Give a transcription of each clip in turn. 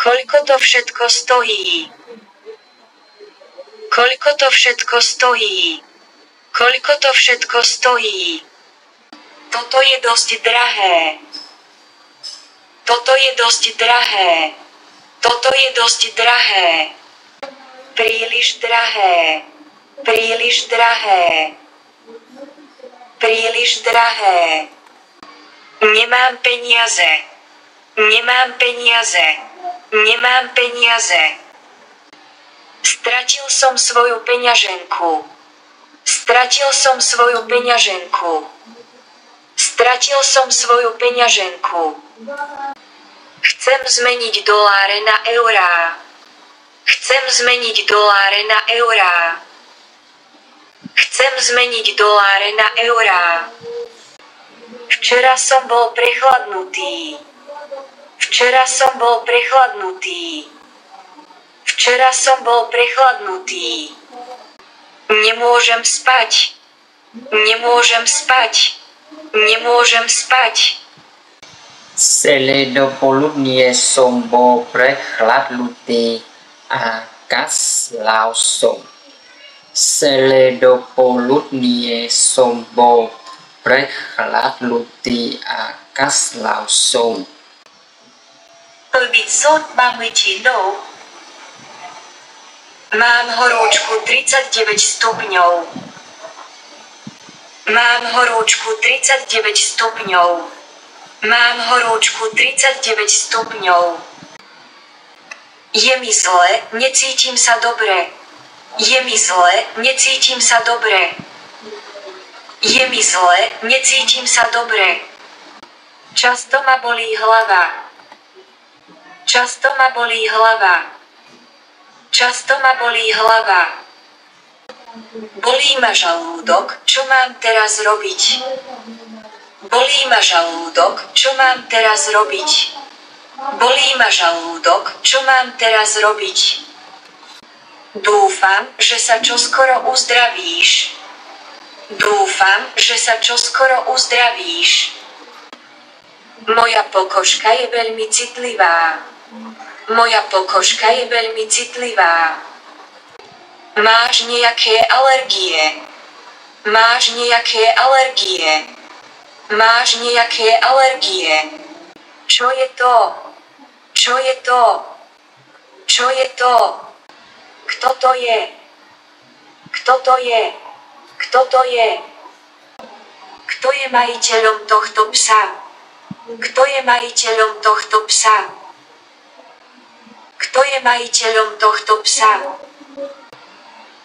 Koľko to všetko stojí? Koľko to všetko stojí? Koľko to všetko stojí? Toto je dosť drahé. Toto je dosť drahé. Toto je dosť drahé. Príliš drahé. Príliš drahé. Príliš drahé. Nemám peniaze. Nemám peniaze. Nemám peniaze. Stratil som svoju peňaženku. Stratil som svoju peňaženku. Stratil som svoju peňaženku. Chcem zmeniť doláre na eurá. Chcem zmeniť doláre na eurá. Chcem zmeniť doláre na eurá. Včera som bol prechladnutý. Včera som bol prechladnutý. Včera som bol prechladnutý. Nemôžem spať. Nemôžem spať. Nemôžem spať. Celé dopoludnie som bol prechladnutý a kašľal som. Celé dopoludnie som bol prechladnutý a kašľal som. Tôi bị sốt 39 độ. Mám horúčku 39 stupňov. Mám horúčku 39 stupňov. Mám horúčku 39 stupňov. Je mi zle, necítim sa dobre. Je mi zle, necítim sa dobre. Je mi zle, necítim sa dobre. Často ma bolí hlava. Často ma bolí hlava. Často ma bolí hlava. Bolí ma žalúdok, čo mám teraz robiť? Bolí ma žalúdok, čo mám teraz robiť? Bolí ma žalúdok, čo mám teraz robiť? Dúfam, že sa čoskoro uzdravíš. Dúfam, že sa čoskoro uzdravíš. Moja pokožka je veľmi citlivá. Moja pokožka je veľmi citlivá. Máš nejaké alergie? Máš nejaké alergie? Máš nejaké alergie? Čo je to? Čo je to? Čo je to? Kto to je? Kto to je? Kto to je? Kto je majiteľom tohto psa? Kto je majiteľom tohto psa? Kto je majiteľom tohto psa?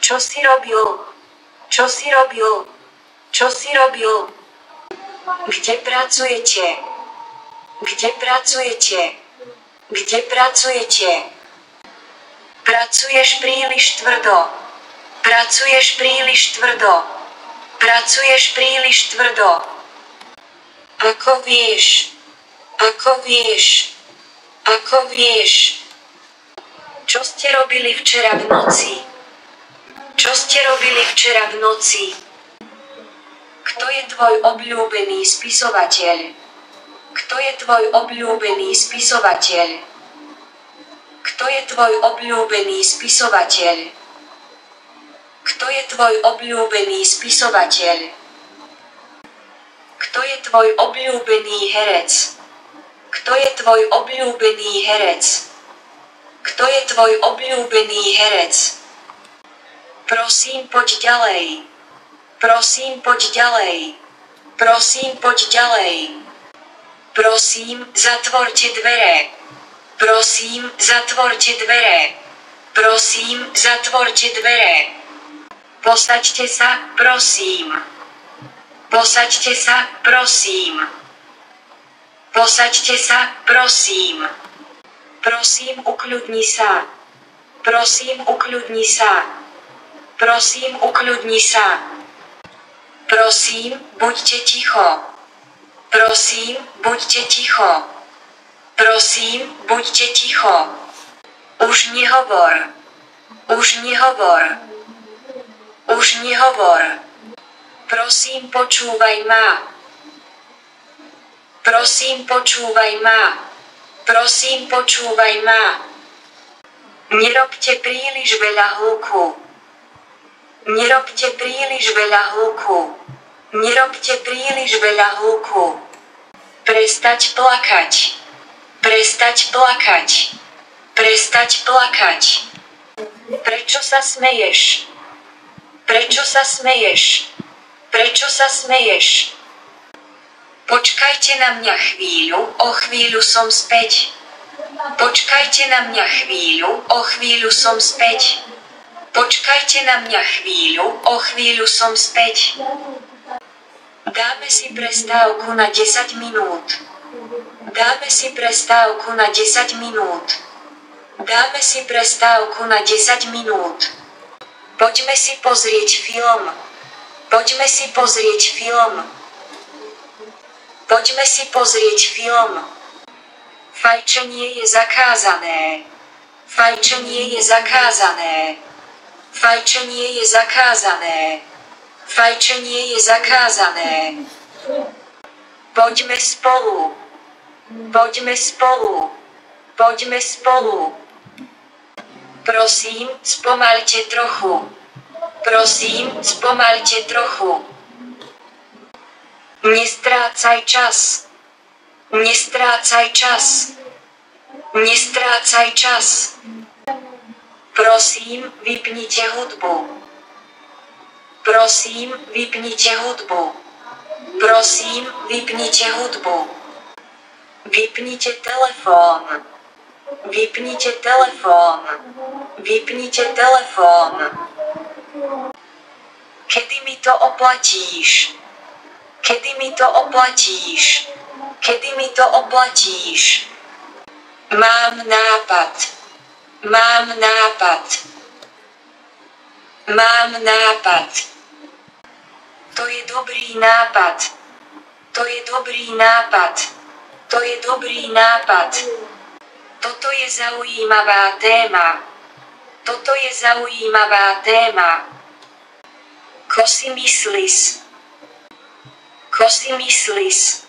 Čo si robil? Čo si robil? Čo si robil? Kde pracujete? Kde pracujete? Kde pracujete? Pracuješ príliš tvrdo. Pracuješ príliš tvrdo. Pracuješ príliš tvrdo. Ako vieš? Ako vieš? Ako vieš? Čo ste robili včera v noci? Čo ste robili včera v noci? Kto je tvoj obľúbený spisovateľ? Kto je tvoj obľúbený spisovateľ? Kto je tvoj obľúbený spisovateľ? Kto je tvoj obľúbený spisovateľ? Kto je tvoj obľúbený herec? Kto je tvoj obľúbený herec? Kto je tvoj obľúbený herec? Prosím, poď ďalej. Prosím, poď ďalej. Prosím, poď ďalej. Prosím, zatvorte dvere. Prosím, zatvorte dvere. Prosím, zatvorte dvere. Posaďte sa, prosím. Posaďte sa, prosím. Posaďte sa, prosím. Prosím, ukľudni sa. Prosím, ukľudni sa. Prosím, ukľudni sa. Prosím, buďte ticho. Prosím, buďte ticho. Prosím, buďte ticho. Už nehovor. Už nehovor. Už nehovor. Prosím, počúvaj ma. Prosím, počúvaj ma. Prosím, počúvaj ma. Nerobte príliš veľa hluku. Nerobte príliš veľa hluku. Nerobte príliš veľa hluku. Prestať plakať. Prestať plakať. Prestať plakať. Prečo sa smeješ? Prečo sa smeješ? Prečo sa smeješ? Počkajte na mňa chvíľu, o chvíľu som späť. Počkajte na mňa chvíľu, o chvíľu som späť. Počkajte na mňa chvíľu, o chvíľu som späť. Dáme si prestávku na 10 minút. Dáme si prestávku na 10 minút. Dáme si prestávku na 10 minút. Poďme si pozrieť film. Poďme si pozrieť film. Poďme si pozrieť film. Fajčenie je zakázané. Fajčenie je zakázané. Fajčenie je zakázané. Fajčenie je zakázané. Poďme spolu. Poďme spolu. Poďme spolu. Prosím, spomaľte trochu. Prosím, spomaľte trochu. Nestrácaj čas. Nestrácaj čas. Nestrácaj čas. Prosím, vypnite hudbu. Prosím, vypnite hudbu. Prosím, vypnite hudbu. Vypnite telefón. Vypnite telefón. Vypnite telefón. Kedy mi to oplatíš? Kedy mi to oplatíš? Kedy mi to oplatíš? Mám nápad. Mám nápad. Mám nápad. To je dobrý nápad. To je dobrý nápad. To je dobrý nápad. Toto je zaujímavá téma. Toto je zaujímavá téma. Ko si myslíš? Ko si myslíš?